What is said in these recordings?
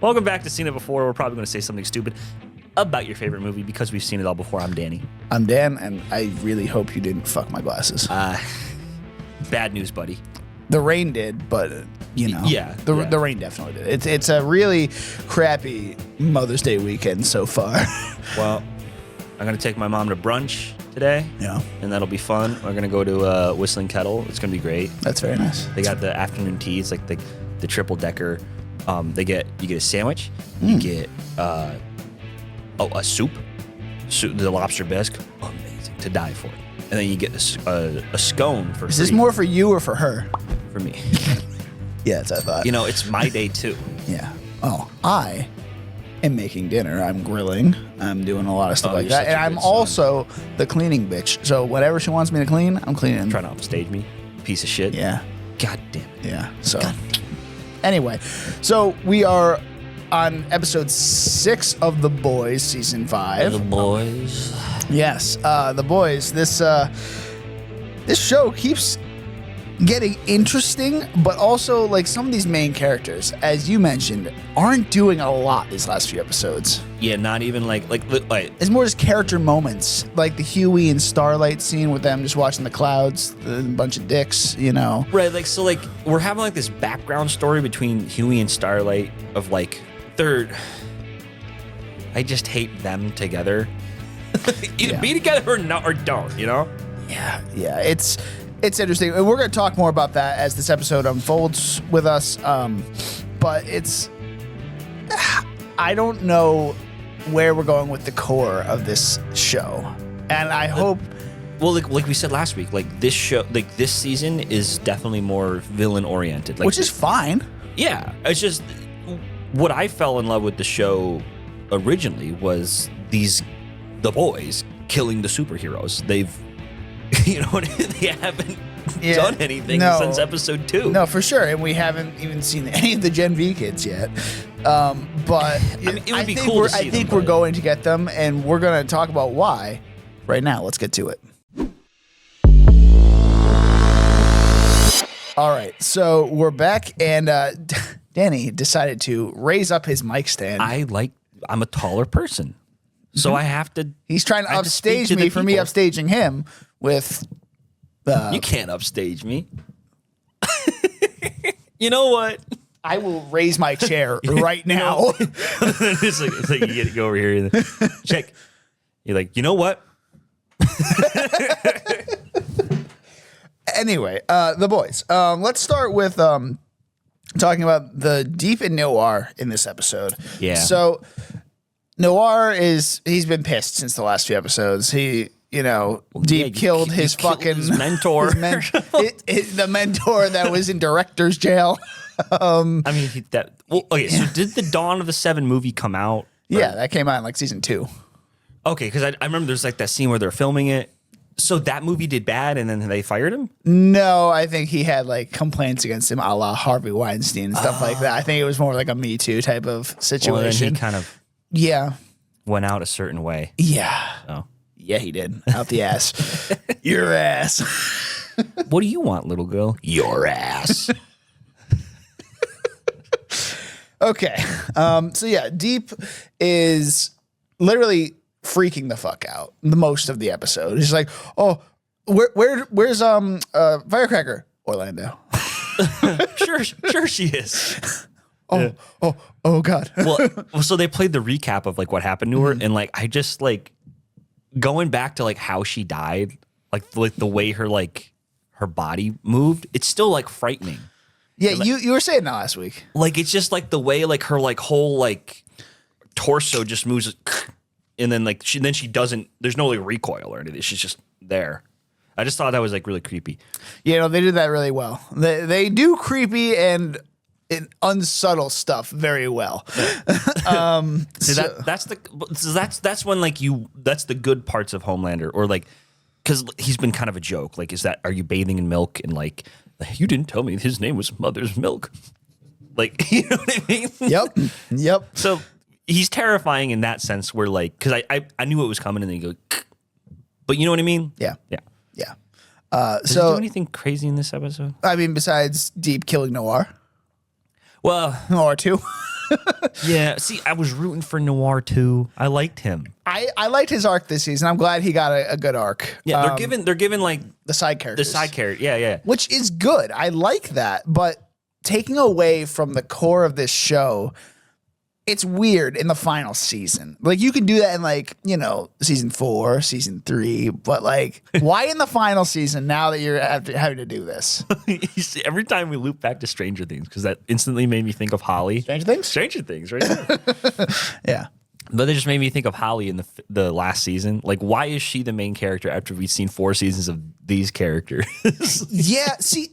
Welcome back to Seen It Before. We're probably going to say something stupid about your favorite movie because we've seen it all before. I'm Danny. I'm Dan, and I really hope you didn't fuck my glasses. Bad news, buddy. The rain did, but Yeah. the rain definitely did. It's a really crappy Mother's Day weekend so far. Well, I'm going to take my mom to brunch today. Yeah, And that'll be fun. We're going to go to Whistling Kettle. It's going to be great. that's very nice. They got the afternoon tea. It's like the triple decker. You get a sandwich. You get a soup, the lobster bisque, amazing to die for. And then you get a scone for Is free this more for you or for her? for me. Yeah, that's what I thought. It's my day too. Yeah. Oh, I am making dinner. I'm grilling. I'm doing a lot of stuff like you're that. such a And I'm good son. also the cleaning bitch. So whatever she wants me to clean, I'm cleaning. Trying to upstage me, piece of shit. Yeah. God damn it. Yeah. So anyway, so we are on episode 6 of The Boys, season 5. Boys. Yes, The Boys. This show keeps getting interesting, but also like some of these main characters, as you mentioned, aren't doing a lot these last few episodes. Yeah, not even like It's more just character moments, like the Huey and Starlight scene with them just watching the clouds, the bunch of dicks, right, we're having like this background story between Huey and Starlight of like I just hate them together. Either be together or not or don't, Yeah, it's interesting, and we're going to talk more about that as this episode unfolds with us. But I don't know where we're going with the core of this show, and I hope. Well, like we said last week, like this show, like this season is definitely more villain oriented, like, Which is fine. Yeah, it's just what I fell in love with the show originally was the boys killing the superheroes. They've, they haven't done anything since episode 2. No, for sure, and we haven't even seen any of the Gen V kids yet. But it would be cool to see I think them, we're going to get them, and we're going to talk about why right now. Let's get to it. All right, so we're back, and Danny decided to raise up his mic stand. I'm a taller person, so I have to. He's trying to I have to speak upstage to the me for me people. upstaging him with. You can't upstage me. You know what? I will raise my chair right now. it's like you get to go over here and check. You're like, you know what? Anyway, The Boys. Let's start with talking about the Deep and Noir in this episode. Yeah. So Noir he's been pissed since the last few episodes. He, Deep killed his fucking his mentor. The mentor that was in director's jail. I mean, so did the Dawn of the Seven movie come out? Yeah, that came out in like season 2. Okay, because I remember there's like that scene where they're filming it. So that movie did bad, and then they fired him? No, I think he had like complaints against him, a la Harvey Weinstein and stuff like that. I think it was more like a Me Too type of situation. Well, then he kind of went out a certain way. Yeah. Oh. Yeah, he did. Out the ass. Your ass. What do you want, little girl? Your ass. Okay. So yeah, Deep is literally freaking the fuck out the most of the episode. He's like, oh, where's Firecracker? Orlando. Sure she is. Oh God. Well, so they played the recap of like what happened to her, and like I just like going back to like how she died, like the way her body moved, it's still like frightening. Yeah, you were saying that last week. Like it's just like the way like her like whole like torso just moves, and then like she doesn't. There's no like recoil or anything. She's just there. I just thought that was like really creepy. They did that really well. They do creepy and unsubtle stuff very well. See, that's when like that's the good parts of Homelander, or like because he's been kind of a joke. Like, are you bathing in milk, and like you didn't tell me his name was Mother's Milk. Like, you know what I mean? Yep. So he's terrifying in that sense, where like because I knew it was coming, and then you go, but you know what I mean? Yeah. Does he do anything crazy in this episode? I mean, besides Deep killing Noir. Well, Noir 2. yeah. See, I was rooting for Noir too. I liked him. I liked his arc this season. I'm glad he got a good arc. Yeah, they're given like the side characters. the side character. Yeah. Which is good. I like that. But taking away from the core of this show, it's weird in the final season. Like, you can do that in, like, you know, season 4, season 3, but like, why in the final season now that you're having to do this? You see, every time we loop back to Stranger Things, because that instantly made me think of Holly. Stranger Things? Stranger Things, right there. Yeah. But it just made me think of Holly in the last season. Like, why is she the main character after we've seen 4 seasons of these characters? Yeah, see,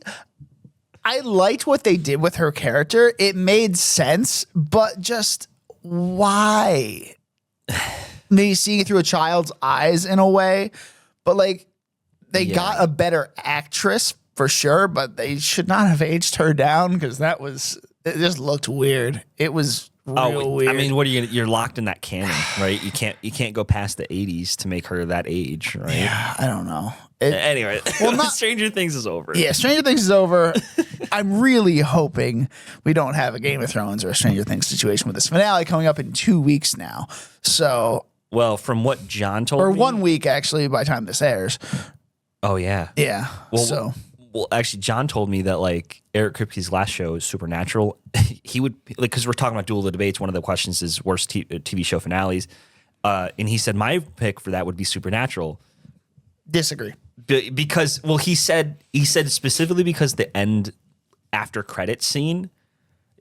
I liked what they did with her character. It made sense, but just why? Maybe seeing it through a child's eyes in a way, but like they got a better actress for sure, but they should not have aged her down because it just looked weird. It was real weird. I mean, what are you're locked in that canon, right? You can't go past the 80s to make her that age, right? Yeah, I don't know. Anyway, Stranger Things is over. Yeah, Stranger Things is over. I'm really hoping we don't have a Game of Thrones or a Stranger Things situation with this finale coming up in 2 weeks now. So, well, from what John told me, or 1 week actually by the time this airs. Oh yeah, yeah. Well, actually, John told me that like Eric Kripke's last show is Supernatural. He would like because we're talking about Duel of the Debates. One of the questions is worst TV show finales, and he said my pick for that would be Supernatural. Disagree. Because he said specifically because the end after credits scene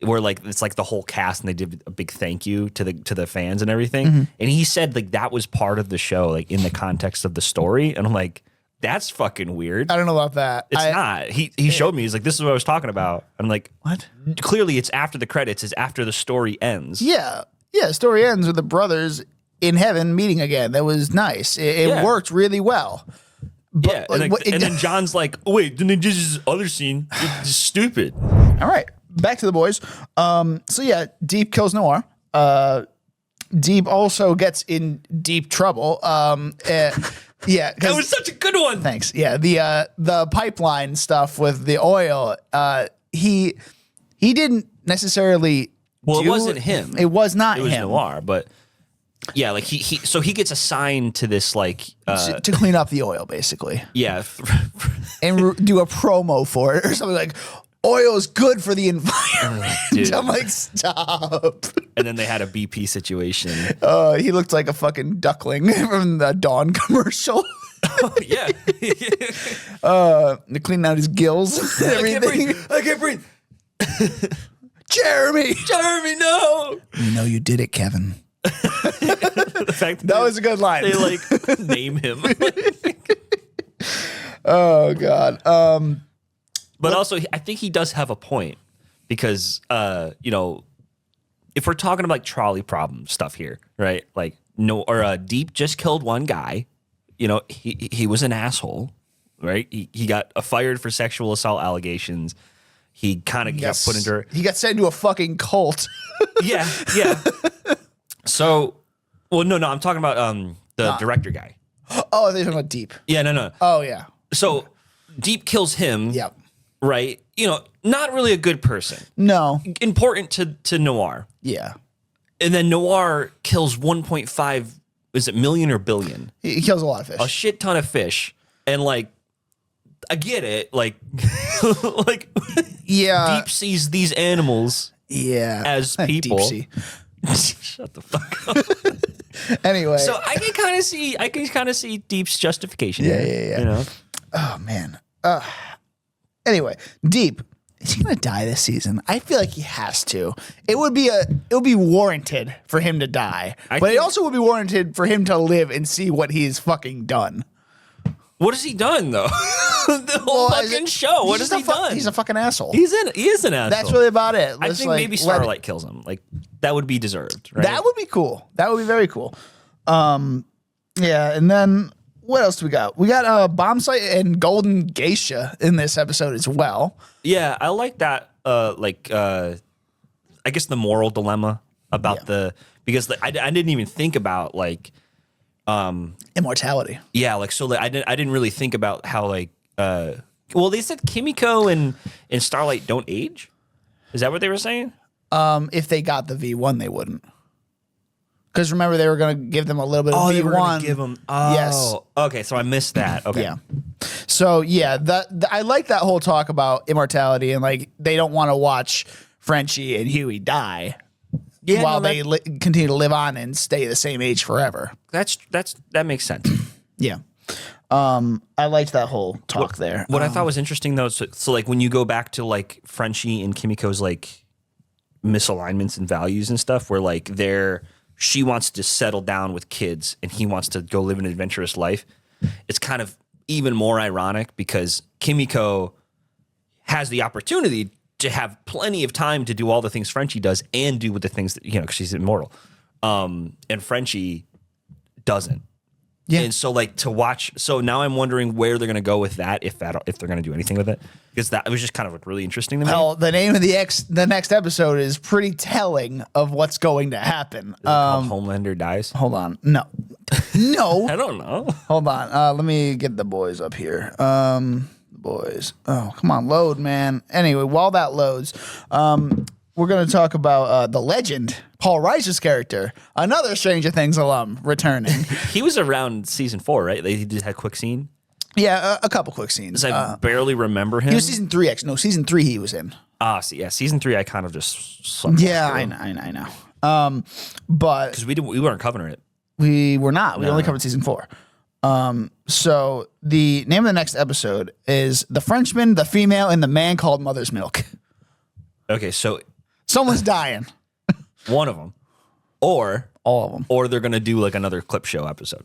where like it's like the whole cast and they did a big thank you to the fans and everything, and he said like that was part of the show, like in the context of the story, and I'm like, that's fucking weird. I don't know about that. It's not. He showed me. He's like, this is what I was talking about. I'm like, what? Clearly, it's after the credits. It's after the story ends. Yeah. The story ends with the brothers in heaven meeting again. That was nice. It worked really well. But, yeah, and then John's like, oh, wait, then they did this other scene. It's stupid. All right, back to the boys. So yeah, Deep kills Noir. Deep also gets in deep trouble. Yeah, that was such a good one. Thanks. Yeah, the pipeline stuff with the oil. He didn't necessarily. Well, it wasn't him. It was not him. It was Noir, but. Yeah, like he gets assigned to this like to clean up the oil, basically. Yeah, and do a promo for it or something like oil is good for the environment. Dude. I'm like, stop. And then they had a BP situation. He looked like a fucking duckling from the Dawn commercial. Oh, yeah. They're cleaning out his gills and everything. I can't breathe. Jeremy, no. You know you did it, Kevin. The fact that was a good line. They like name him. Oh God. But also, I think he does have a point because you know, if we're talking about like trolley problem stuff here, right? Like Deep just killed one guy. You know, he was an asshole, right? He got fired for sexual assault allegations. He kind of got put into. He got sent to a fucking cult. Yeah. So, well, no, I'm talking about the director guy. Oh, they're talking about Deep. Yeah, no. Oh, yeah. So, Deep kills him. Yep. Right? You know, not really a good person. No. Important to Noir. Yeah. And then Noir kills 1.5, is it million or billion? He kills a lot of fish. A shit ton of fish. And like, I get it. Like, like, yeah. Deep sees these animals as people. Deep sea. Shut the fuck up. Anyway, so I can kind of see Deep's justification. Yeah. You know? Oh man. Anyway, Deep, is he gonna die this season? I feel like he has to. It would be warranted for him to die, but it also would be warranted for him to live and see what he's fucking done. What has he done though? The whole fucking show. What has he done? He's a fucking asshole. He is an asshole. That's really about it. I think maybe Starlight kills him. Like that would be deserved. Right? That would be cool. That would be very cool. Yeah, and then what else do we got? We got Bombsight and Golden Geisha in this episode as well. Yeah, I like that. I guess the moral dilemma about because I didn't even think about like immortality. Yeah, like so I didn't really think about how like well they said Kimiko and Starlight don't age. Is that what they were saying? If they got the V1, they wouldn't. Because remember, they were going to give them a little bit of V1. They were going to give them. Oh, Yes. Okay, so I missed that. Okay. Yeah. So yeah, I like that whole talk about immortality and like they don't want to watch Frenchie and Huey die while they continue to live on and stay the same age forever. That makes sense. Yeah. I liked that whole talk there. What I thought was interesting though, so like when you go back to like Frenchie and Kimiko's like misalignments and values and stuff, where like she wants to settle down with kids and he wants to go live an adventurous life. It's kind of even more ironic because Kimiko has the opportunity to have plenty of time to do all the things Frenchie does and do with the things that, because she's immortal. And Frenchie doesn't. Yeah. And so like to watch, so now I'm wondering where they're going to go with that, if they're going to do anything with it, because that was just kind of like really interesting to me. Well, the name of the next episode is pretty telling of what's going to happen. Homelander dies. Hold on. No. I don't know. Hold on. Let me get the boys up here. Boys. Oh, come on. Load, man. Anyway, while that loads, we're going to talk about the legend, Paul Reiser's character, another Stranger Things alum returning. He was around season 4, right? He just had a quick scene. Yeah, a couple quick scenes. I barely remember him. He was season 3, actually. No, season 3 he was in. Season 3 I kind of just... I know. But... Because we weren't covering it. We were not. We only covered season 4. So the name of the next episode is The Frenchman, the Female, and the Man Called Mother's Milk. Okay, so... Someone's dying. One of them. Or... All of them. Or they're going to do like another clip show episode.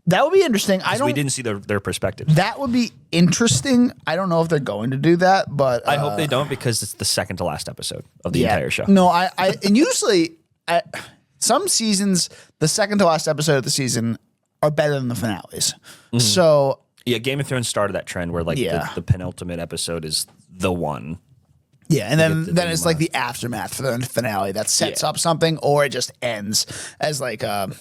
That would be interesting. We didn't see their perspective. That would be interesting. I don't know if they're going to do that, but... I hope they don't, because it's the second to last episode of the entire show. No, and usually... some seasons, the second to last episode of the season are better than the finales. Mm-hmm. So... Yeah, Game of Thrones started that trend where like the penultimate episode is the one. Yeah, and then it's like the aftermath for the finale that sets up something, or it just ends as like Well,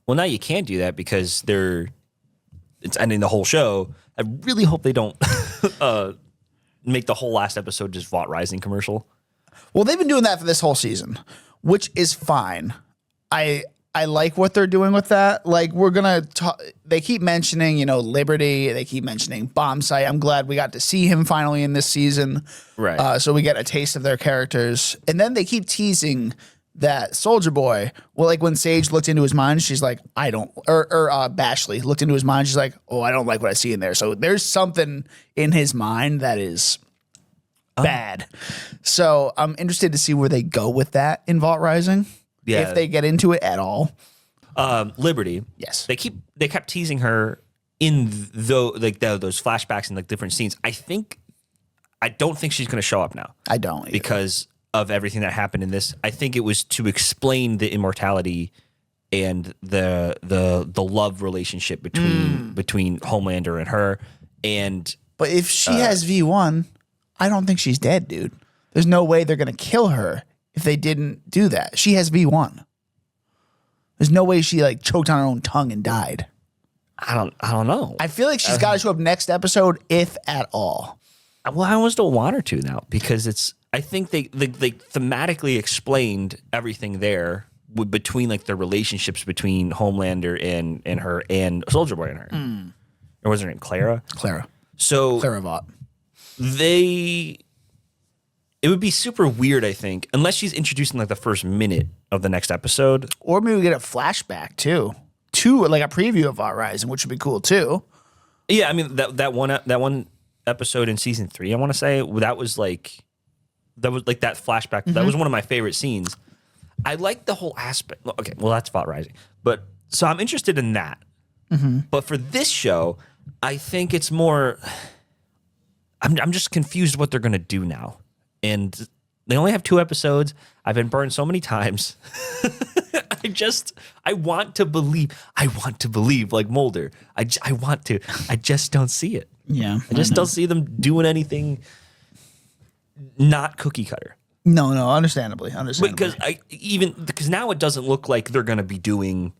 now you can't do that because it's ending the whole show. I really hope they don't make the whole last episode just Vought Rising commercial. Well, they've been doing that for this whole season, which is fine. I like what they're doing with that. Like, we're going to talk, they keep mentioning, Liberty. They keep mentioning Bombsight. I'm glad we got to see him finally in this season. Right. So we get a taste of their characters. And then they keep teasing that Soldier Boy. Well, like when Sage looked into his mind, she's like, I don't, or Bashley looked into his mind. She's like, oh, I don't like what I see in there. So there's something in his mind that is bad. So I'm interested to see where they go with that in Vought Rising. Yeah. If they get into it at all. Liberty. Yes. They kept teasing her in those flashbacks and like different scenes. I don't think she's going to show up now. I don't either. Because of everything that happened in this. I think it was to explain the immortality and the love relationship between Homelander and her. But if she has V1, I don't think she's dead, dude. There's no way they're going to kill her if they didn't do that. She has V1. There's no way she like choked on her own tongue and died. I don't know. I feel like she's got to show up next episode, if at all. Well, I almost don't want her to now because I think they thematically explained everything there between like the relationships between Homelander and her and Soldier Boy and her. Or was her name Clara? Clara. So Clara Vought. It would be super weird, I think, unless she's introduced in like the first minute of the next episode. Or maybe we get a flashback too. Like a preview of Vought Rising, which would be cool too. Yeah, I mean that one episode in season 3, I want to say, that was like that flashback. Mm-hmm. That was one of my favorite scenes. I like the whole aspect. Okay, well that's Vought Rising. But so I'm interested in that. Mm-hmm. But for this show, I think it's more I'm just confused what they're going to do now. And they only have 2 episodes. I've been burned so many times. I want to believe like Mulder. I want to. I just don't see it. Yeah. I just don't see them doing anything not cookie cutter. No, understandably. Because now it doesn't look like they're going to be doing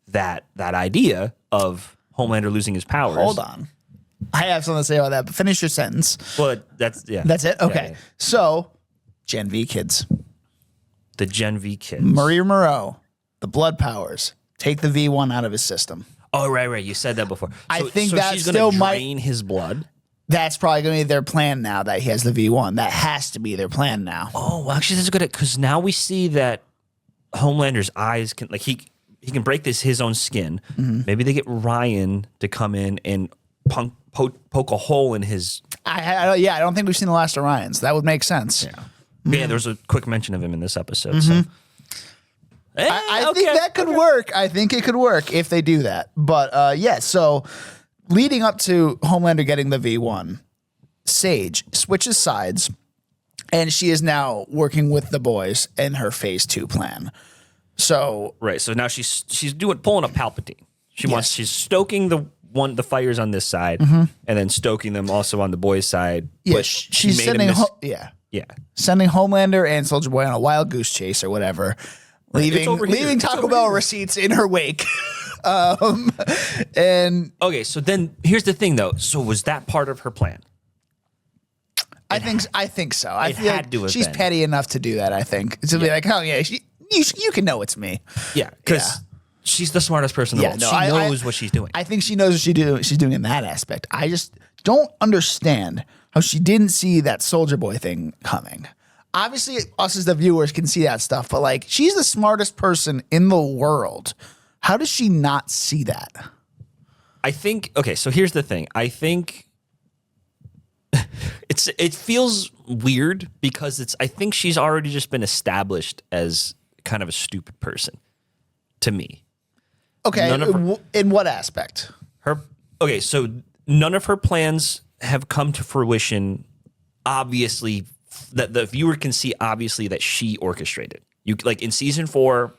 that idea of Homelander losing his powers. Hold on. I have something to say about that, but finish your sentence. Well, that's That's it? Okay. Yeah. So, Gen V kids. The Gen V kids. Maria Moreau, the blood powers, take the V1 out of his system. Oh, right. You said that before. I think so that she's still gonna might- drain his blood. That's probably going to be their plan now that he has the V1. That has to be their plan now. Oh, well, actually, that's good because now we see that Homelander's eyes can he can break his own skin. Maybe they get Ryan to come in and poke a hole in his. I don't think we've seen the last Orions. That would make sense. Yeah, there was a quick mention of him in this episode. So. I think that could work. I think it could work if they do that. But so leading up to Homelander getting the V1, Sage switches sides, and she is now working with the boys in her Phase 2 plan. So right, so now she's pulling a Palpatine. She's stoking the fires on this side, and then stoking them also on the boys' side. yeah, but she's made a sending yeah. sending Homelander and Soldier Boy on a wild goose chase or whatever. It's over here. Leaving It's Taco over Bell here. receipts in her wake. And Okay, so then here's the thing, though. So was that part of her plan? I think so. I it feel had to like have she's been. petty enough to do that. I think to be like, oh yeah, you can know it's me. Yeah, because she's the smartest person in the world. no, She knows what she's doing. I think she knows what she's doing in that aspect. I just don't understand how she didn't see that Soldier Boy thing coming. Obviously, us as the viewers can see that stuff, but like, she's the smartest person in the world. How does she not see that? I think okay, so here's the thing. I think it feels weird because I think she's already just been established as kind of a stupid person to me. Okay, None of her- in what aspect? So none of her plans have come to fruition. Obviously, that the viewer can see obviously that she orchestrated. You like in season 4,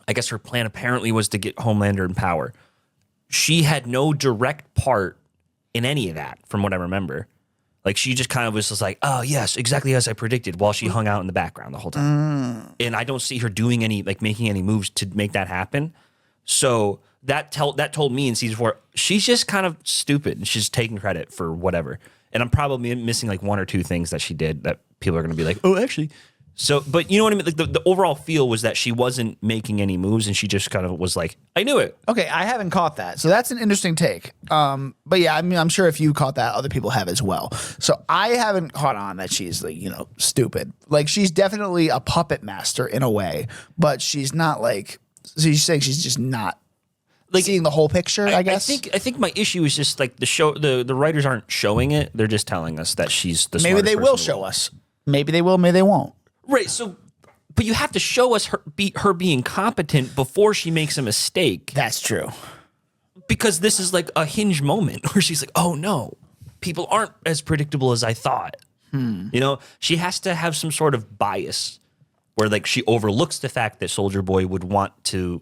I guess her plan apparently was to get Homelander in power. She had no direct part in any of that, from what I remember. Like she just kind of was just like, oh yes, exactly as I predicted, while she hung out in the background the whole time. And I don't see her doing making any moves to make that happen. So that told me in season 4, she's just kind of stupid and she's taking credit for whatever. And I'm probably missing like one or two things that she did that people are going to be like, oh, actually. So, but you know what I mean? Like the overall feel was that she wasn't making any moves and she just kind of was like, I knew it. Okay, I haven't caught that. So that's an interesting take. But yeah, I mean, I'm sure if you caught that, other people have as well. So I haven't caught on that she's like, stupid. Like she's definitely a puppet master in a way, but she's not like, so you're saying she's just not like seeing the whole picture, I guess? I think my issue is just like the writers aren't showing it. They're just telling us that she's the Maybe smartest they person will in the show world. us. Maybe they will, maybe they won't. Right. So, but you have to show us her being competent before she makes a mistake. That's true. Because this is like a hinge moment where she's like, oh no, people aren't as predictable as I thought. She has to have some sort of bias where like she overlooks the fact that Soldier Boy would do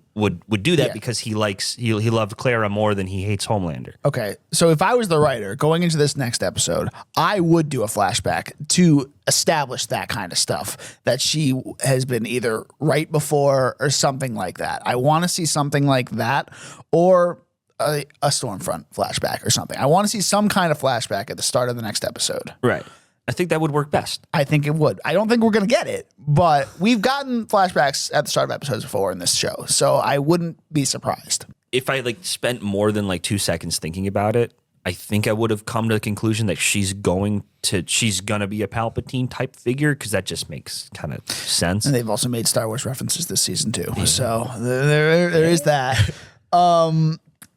that Yeah. because he loved Clara more than he hates Homelander. Okay, so if I was the writer going into this next episode, I would do a flashback to establish that kind of stuff, that she has been either right before or something like that. I want to see something like that, or a Stormfront flashback or something. I want to see some kind of flashback at the start of the next episode. Right. I think that would work best. I think it would. I don't think we're going to get it, but we've gotten flashbacks at the start of episodes before in this show, so I wouldn't be surprised. If I spent more than 2 seconds thinking about it, I think I would have come to the conclusion that she's gonna be a Palpatine type figure because that just makes kind of sense. And they've also made Star Wars references this season too. So there is that.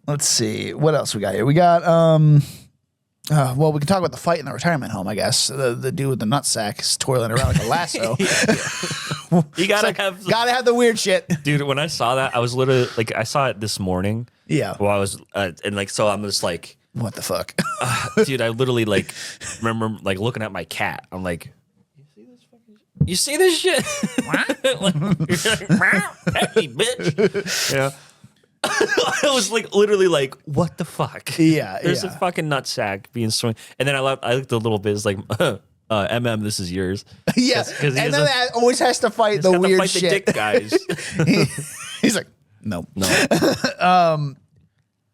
Let's see. What else we got here? We got well, we can talk about the fight in the retirement home, I guess. The dude with the nutsack is twirling around like a lasso. You gotta have the weird shit. dude. When I saw that, I was literally I saw it this morning. Yeah. Well, I was so I'm just like, What the fuck? dude. I literally remember looking at my cat. I'm like, you see this shit? You're like, pet me, bitch. Yeah. I was literally what the fuck? Yeah, There's yeah. a fucking nutsack being swung. And then I looked a little bit. It's like, MM, this is yours. Yeah. 'Cause he And has then that always has to fight the gotta weird fight shit. the dick guys. He's like, nope. No.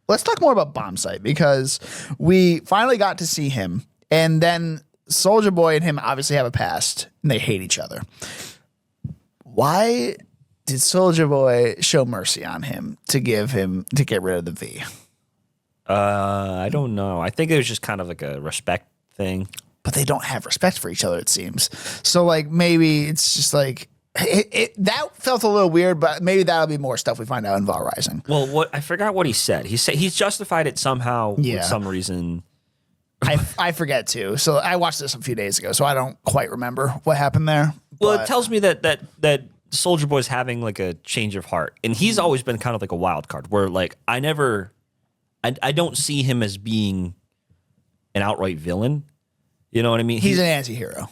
Let's talk more about Bombsight because we finally got to see him, and then Soldier Boy and him obviously have a past, and they hate each other. Why did Soldier Boy show mercy on him to get rid of the V? I don't know. I think it was just kind of like a respect thing. But they don't have respect for each other, it seems. So, like, maybe it's just like that felt a little weird, but maybe that'll be more stuff we find out in Val Rising. Well, I forgot what he said. He said he's justified it somehow with some reason. I forget too. So I watched this a few days ago, so I don't quite remember what happened there. Well, it tells me that Soldier Boy's having like a change of heart, and he's always been kind of like a wild card. Where like I don't see him as being an outright villain. You know what I mean? He's an anti-hero.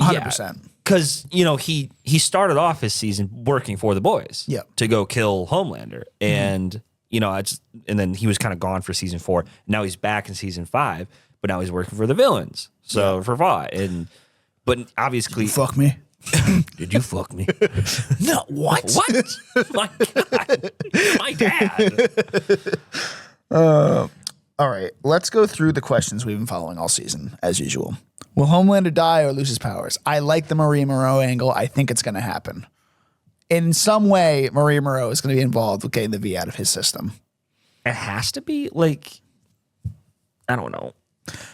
100%. Because, he started off his season working for the boys to go kill Homelander. And, and then he was kind of gone for season 4. Now he's back in season 5, but now he's working for the villains. So for Va. But obviously. Did you fuck me? Did you fuck me? No, what? What? My God. My dad. All right, let's go through the questions we've been following all season, as usual. Will Homelander die or lose his powers? I like the Maria Moreau angle. I think it's going to happen. In some way, Maria Moreau is going to be involved with getting the V out of his system. It has to be, like, I don't know.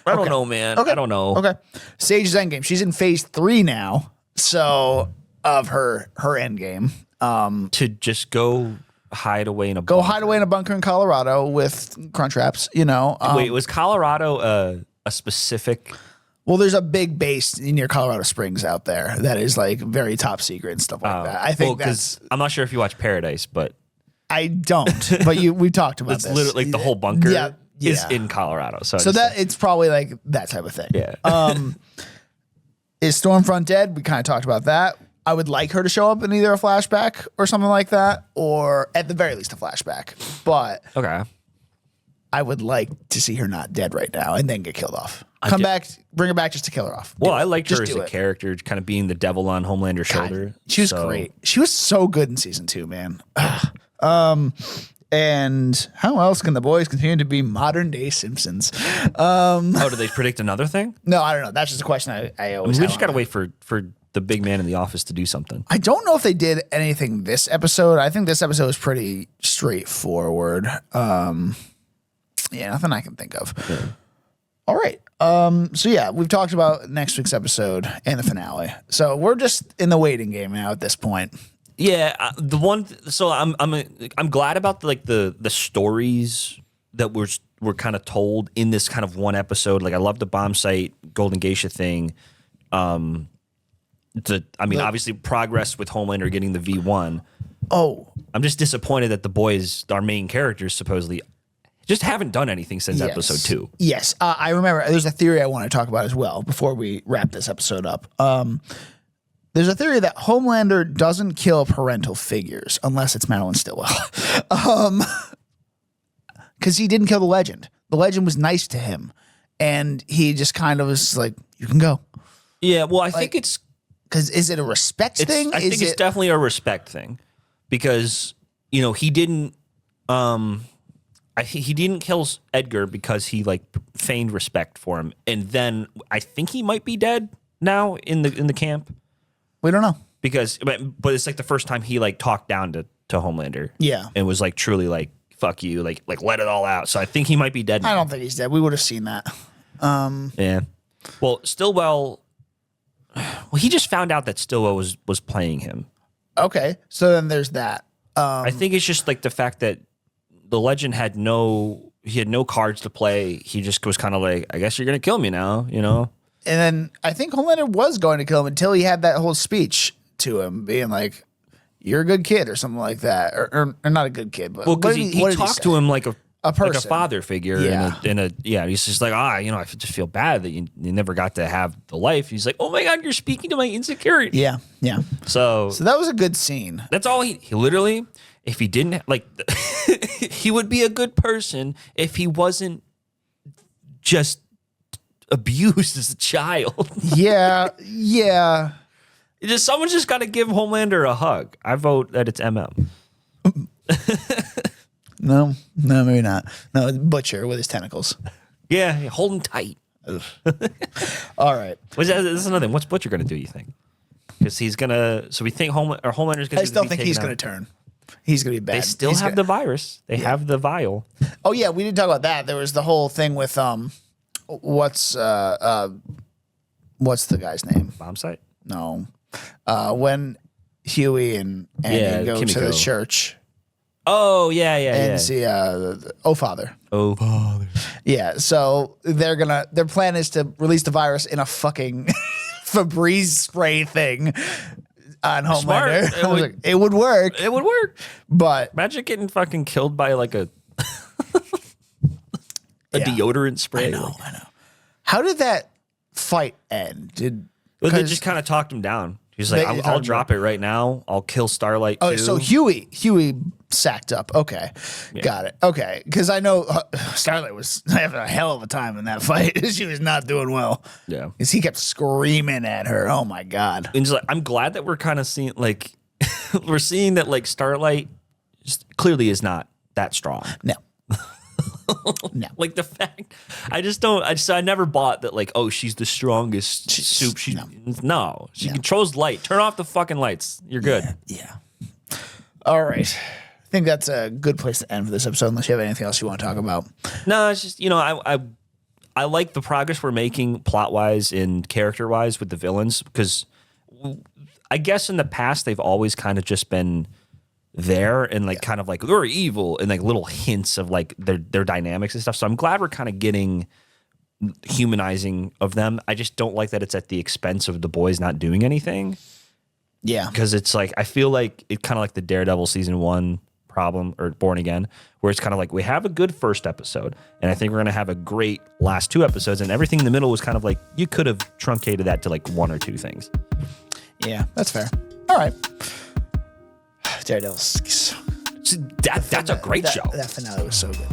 I don't know, man. Okay. I don't know. Okay. Sage's endgame. She's in phase 3 now, so of her endgame. To just go hide away in a Go bunker. hide away in a bunker in Colorado with Crunchwraps, Wait, was Colorado a specific? Well, there's a big base near Colorado Springs out there that is like very top secret and stuff like that. I think that's. I'm not sure if you watch Paradise, but I don't. But we talked about it's this. literally like the whole bunker Yeah. is in Colorado. So that it's probably like that type of thing. Yeah. Is Stormfront dead? We kind of talked about that. I would like her to show up in either a flashback or something like that, or at the very least a flashback. But okay. I would like to see her not dead right now and then get killed off. Come back, bring her back just to kill her off. Well, I liked her as a character, kind of being the devil on Homelander's shoulder. She was great. She was so good in season 2, man. And how else can the boys continue to be modern day Simpsons? Oh, did they predict another thing? No, I don't know. That's just a question I always We just got to wait for the big man in the office to do something. I don't know if they did anything this episode. I think this episode was pretty straightforward. Yeah, nothing I can think of. Yeah. All right. So yeah, we've talked about next week's episode and the finale. So we're just in the waiting game now at this point. Yeah, So I'm glad about the stories that were kind of told in this kind of one episode. Like I love the bomb site Golden Geisha thing. Obviously progress with Homelander getting the V1. Oh, I'm just disappointed that the boys, our main characters, supposedly just haven't done anything since episode 2. Yes, I remember. There's a theory I want to talk about as well before we wrap this episode up. There's a theory that Homelander doesn't kill parental figures unless it's Madeline Stillwell, because he didn't kill the Legend. The Legend was nice to him, and he just kind of was like, "You can go." Yeah, well, I think it's. Because is it a respect thing? I think it's definitely a respect thing, because he didn't. He didn't kill Edgar because he feigned respect for him, and then I think he might be dead now in the camp. We don't know because, but it's like the first time he talked down to Homelander. Yeah, and was truly fuck you, like let it all out. So I think he might be dead now. I don't think he's dead. We would have seen that. Yeah. Well, Stillwell. Well, he just found out that Stillwell was playing him. Okay, so then there's that. I think it's just the fact that the Legend had no cards to play. He just was kind of like, I guess you're gonna kill me now, And then I think Homelander was going to kill him until he had that whole speech to him, being like, "You're a good kid" or something like that, or not a good kid, but because he talked to him like a person, like a father figure. Yeah, he's just like, I just feel bad that you never got to have the life. He's like, oh my God, you're speaking to my insecurity. Yeah. So that was a good scene. That's all he literally, if he didn't he would be a good person if he wasn't just abused as a child. Yeah. Someone's just got to give Homelander a hug. I vote that it's MM. No, maybe not. No, Butcher with his tentacles. Yeah, hold him tight. All right. This is another thing. What's Butcher going to do, you think? Because he's going to... So we think Homelander's going to... I still think he's going to turn. He's going to be bad. They still have the virus. They have the vial. Oh, yeah. We didn't talk about that. There was the whole thing with... What's the guy's name? Bomb site? No. When Huey and Andy go to the church... Oh, yeah. And see, Father. Oh, Father. Yeah, so their plan is to release the virus in a fucking Febreze spray thing on Homelander. It would work. It would work. But imagine getting fucking killed by like a deodorant spray. I know. How did that fight end? They just kind of talked him down. He's like, I'll drop it right now. I'll kill Starlight too. Oh, so Huey sacked up. Okay. Yeah. Got it. Okay. Because I know Starlight was having a hell of a time in that fight. She was not doing well. Yeah. Because he kept screaming at her. Oh, my God. And like, I'm glad that we're kind of seeing, like, we're seeing that, like, Starlight just clearly is not that strong. No. No. Like the fact, I never bought that, like, oh, she's the strongest soup. She controls light. Turn off the fucking lights. You're good. Yeah. All right. I think that's a good place to end for this episode, unless you have anything else you want to talk about. No, it's just, I like the progress we're making plot-wise and character-wise with the villains, because I guess in the past they've always kind of just been there and like kind of like they're evil and like little hints of like their dynamics and stuff. So I'm glad we're kind of getting humanizing of them. I just don't like that it's at the expense of the boys not doing anything. Yeah. Because it's like, I feel like it kind of like the Daredevil season 1 problem, or Born Again, where it's kind of like we have a good first episode and I think we're going to have a great last 2 episodes, and everything in the middle was kind of like you could have truncated that to like 1 or 2 things. Yeah, that's fair. All right. Daredevil. That's a great show. That finale was so good.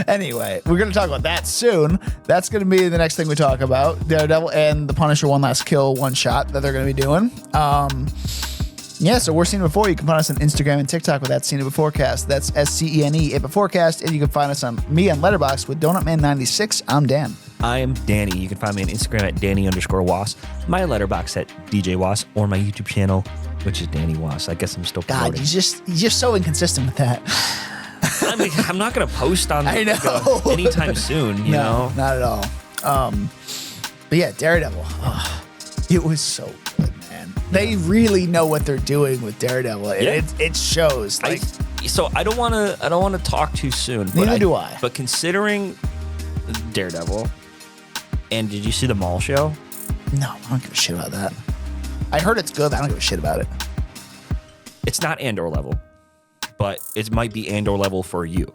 Anyway, we're going to talk about that soon. That's going to be the next thing we talk about. Daredevil and the Punisher One Last Kill one shot that they're going to be doing. So we're Seen It Before. You can find us on Instagram and TikTok with that Seen It Beforecast. That's SCENE It Beforecast. And you can find us on Letterboxd with DonutMan96. I'm Dan. I am Danny. You can find me on Instagram at Danny_Was, my Letterboxd at DJ Was, or my YouTube channel, which is Danny Was. I guess I'm still promoting. God, you're just so inconsistent with that. I mean, I'm not going to post on anytime soon, you know? Not at all. But yeah, Daredevil. Oh, it was so good, man. They really know what they're doing with Daredevil. Yeah. It shows. Like, I don't want to talk too soon. Neither do I. But considering Daredevil, and did you see the Mall show? No, I don't give a shit about that. I heard it's good, but I don't give a shit about it. It's not Andor level, but it might be Andor level for you.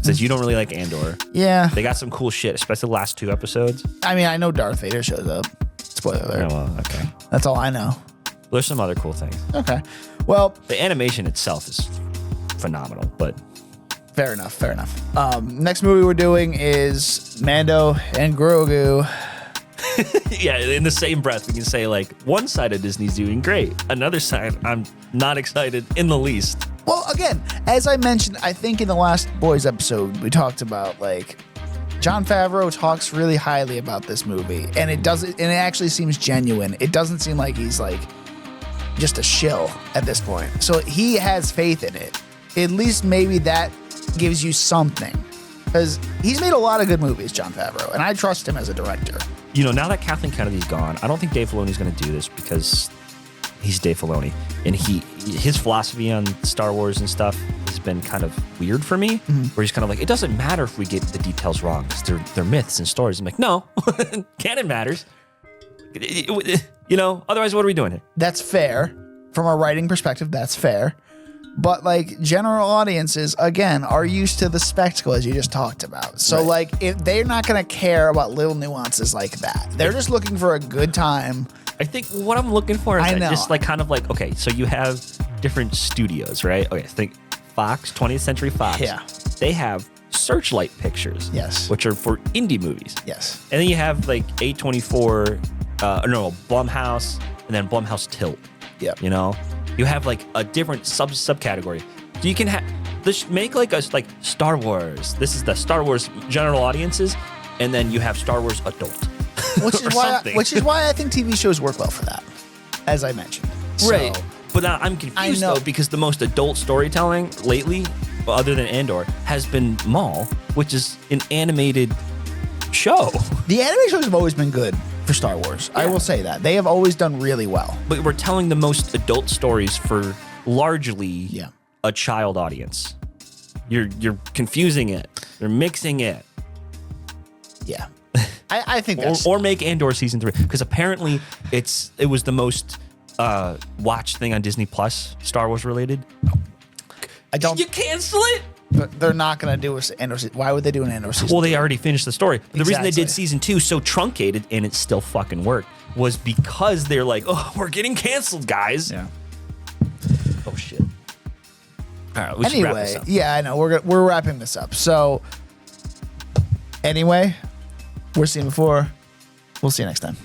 Since you don't really like Andor. Yeah. They got some cool shit, especially the last 2 episodes. I mean, I know Darth Vader shows up. Spoiler alert. Oh, well, okay. That's all I know. There's some other cool things. Okay. Well, the animation itself is phenomenal, but... Fair enough. Next movie we're doing is Mando and Grogu. Yeah, in the same breath, we can say, like, one side of Disney's doing great. Another side, I'm not excited in the least. Well, again, as I mentioned, I think in the last Boys episode, we talked about, like, Jon Favreau talks really highly about this movie, and it actually seems genuine. It doesn't seem like he's, like, just a shill at this point. So he has faith in it. At least maybe that gives you something. Because he's made a lot of good movies, Jon Favreau, and I trust him as a director. You know, now that Kathleen Kennedy's gone, I don't think Dave Filoni's going to do this because he's Dave Filoni. And his philosophy on Star Wars and stuff has been kind of weird for me, where he's kind of like, it doesn't matter if we get the details wrong because they're myths and stories. I'm like, no, canon matters. You know, otherwise, what are we doing here? That's fair. From a writing perspective, that's fair. But, like, general audiences, again, are used to the spectacle, as you just talked about. So, right. Like, if they're not going to care about little nuances like that. They're just looking for a good time. I think what I'm looking for is just, like, kind of like, okay, so you have different studios, right? Okay, think Fox, 20th Century Fox. Yeah. They have Searchlight Pictures. Yes. Which are for indie movies. Yes. And then you have, like, Blumhouse, and then Blumhouse Tilt. Yeah. You know? You have like a different subcategory. So you can make like Star Wars. This is the Star Wars general audiences. and then you have Star Wars adult. which is or why something. I think TV shows work well for that, as I mentioned. Right. So, But I'm confused know. though because the most adult storytelling lately, well, other than Andor, has been Maul, which is an animated show. the anime shows have always been good for Star Wars. I Yeah. will say that. They have always done really well. But we're telling the most adult stories for largely Yeah. a child audience. You're confusing it. You're mixing it. Yeah. I think that's Or make Andor season 3 because apparently it was the most watched thing on Disney Plus, Star Wars related. I don't You cancel it? but they're not going to do an Andor season. Why would they do an Andor season? Well, they already finished the story. But the reason they Exactly. did season 2 so truncated and it still fucking worked was because they're like, oh, we're getting canceled, guys. Yeah. Oh shit. All right, we should wrap this Anyway, up. yeah, I know. We're wrapping this up. So anyway, we're seeing before. We'll see you next time.